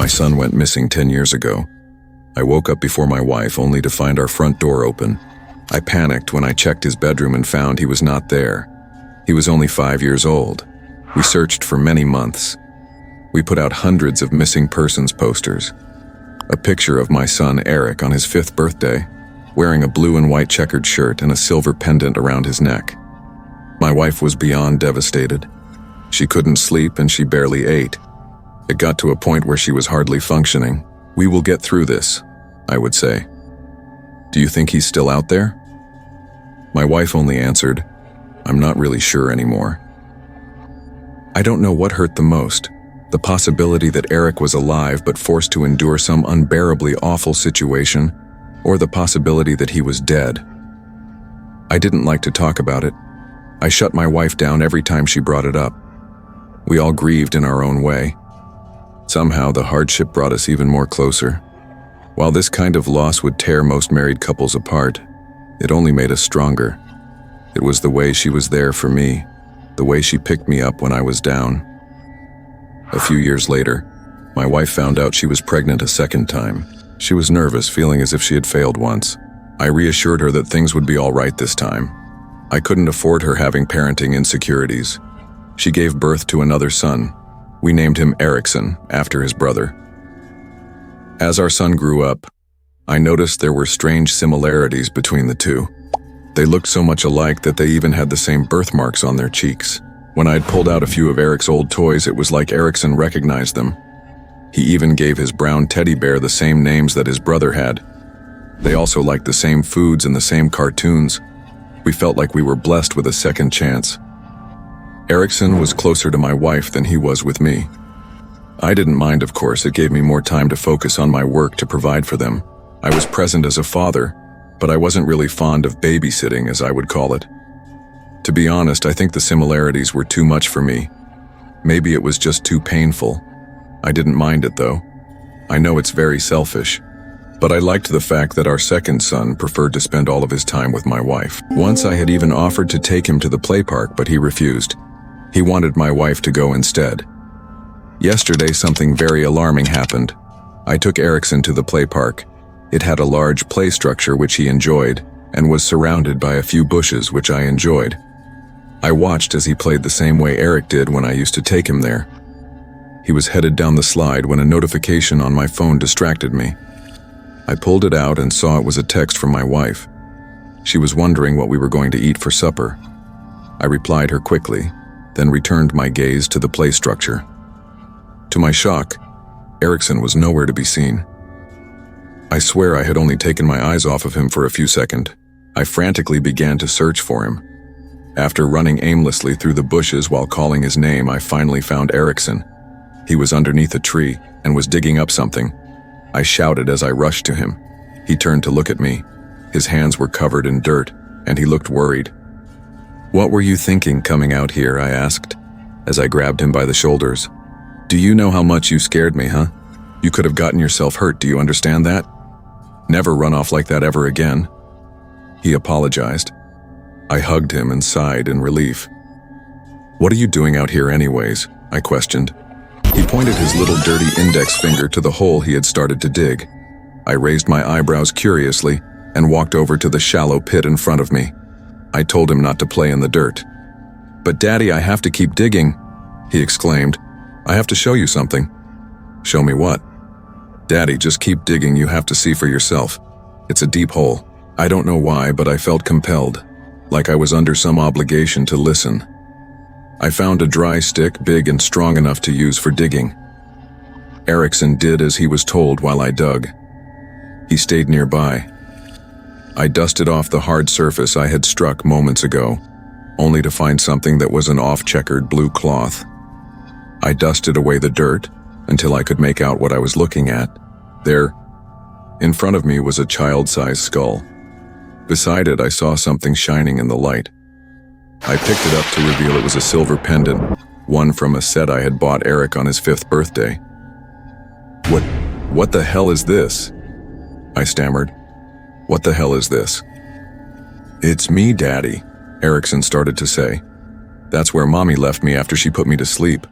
son went missing 10 years ago. I woke up before my wife only to find our front door open. I panicked when I checked his bedroom and found he was not there. He was only 5 years old. We searched for many months. We put out hundreds of missing persons posters. A picture of my son Eric on his 5th birthday, wearing a blue and white checkered shirt and a silver pendant around his neck. My wife was beyond devastated. She couldn't sleep and she barely ate. It got to a point where she was hardly functioning. "We will get through this," I would say. "Do you think he's still out there?" My wife only answered, "I'm not really sure anymore." I don't know what hurt the most, the possibility that Eric was alive but forced to endure some unbearably awful situation, or the possibility that he was dead. I didn't like to talk about it. I shut my wife down every time she brought it up. We all grieved in our own way. Somehow the hardship brought us even more closer. While this kind of loss would tear most married couples apart, it only made us stronger. It was the way she was there for me, the way she picked me up when I was down. A few years later, my wife found out she was pregnant a second time. She was nervous, feeling as if she had failed once. I reassured her that things would be all right this time. I couldn't afford her having parenting insecurities. She gave birth to another son. We named him Erickson, after his brother. As our son grew up, I noticed there were strange similarities between the two. They looked so much alike that they even had the same birthmarks on their cheeks. When I'd pulled out a few of Eric's old toys, it was like Erickson recognized them. He even gave his brown teddy bear the same names that his brother had. They also liked the same foods and the same cartoons. We felt like we were blessed with a second chance. Erickson was closer to my wife than he was with me. I didn't mind, of course. It gave me more time to focus on my work to provide for them. I was present as a father, but I wasn't really fond of babysitting, as I would call it. To be honest, I think the similarities were too much for me. Maybe it was just too painful. I didn't mind it, though. I know it's very selfish, but I liked the fact that our second son preferred to spend all of his time with my wife. Once I had even offered to take him to the play park, but he refused. He wanted my wife to go instead. Yesterday, something very alarming happened. I took Erickson to the play park. It had a large play structure which he enjoyed, and was surrounded by a few bushes which I enjoyed. I watched as he played the same way Eric did when I used to take him there. He was headed down the slide when a notification on my phone distracted me. I pulled it out and saw it was a text from my wife. She was wondering what we were going to eat for supper. I replied her quickly, then returned my gaze to the play structure. To my shock, Erickson was nowhere to be seen. I swear I had only taken my eyes off of him for a few seconds. I frantically began to search for him. After running aimlessly through the bushes while calling his name, I finally found Erickson. He was underneath a tree and was digging up something. I shouted as I rushed to him. He turned to look at me. His hands were covered in dirt, and he looked worried. "What were you thinking coming out here?" I asked, as I grabbed him by the shoulders. "Do you know how much you scared me, huh? You could have gotten yourself hurt, do you understand that? Never run off like that ever again." He apologized. I hugged him and sighed in relief. "What are you doing out here anyways?" I questioned. He pointed his little dirty index finger to the hole he had started to dig. I raised my eyebrows curiously and walked over to the shallow pit in front of me. I told him not to play in the dirt. "But Daddy, I have to keep digging," he exclaimed. "I have to show you something." "Show me what?" "Daddy, just keep digging, you have to see for yourself. It's a deep hole." I don't know why, but I felt compelled, like I was under some obligation to listen. I found a dry stick big and strong enough to use for digging. Erickson did as he was told while I dug. He stayed nearby. I dusted off the hard surface I had struck moments ago, only to find something that was an off-checkered blue cloth. I dusted away the dirt until I could make out what I was looking at. There, in front of me, was a child-sized skull. Beside it, I saw something shining in the light. I picked it up to reveal it was a silver pendant, one from a set I had bought Eric on his 5th birthday. What the hell is this?" I stammered. "What the hell is this?" "It's me, Daddy," Erickson started to say. "That's where Mommy left me after she put me to sleep.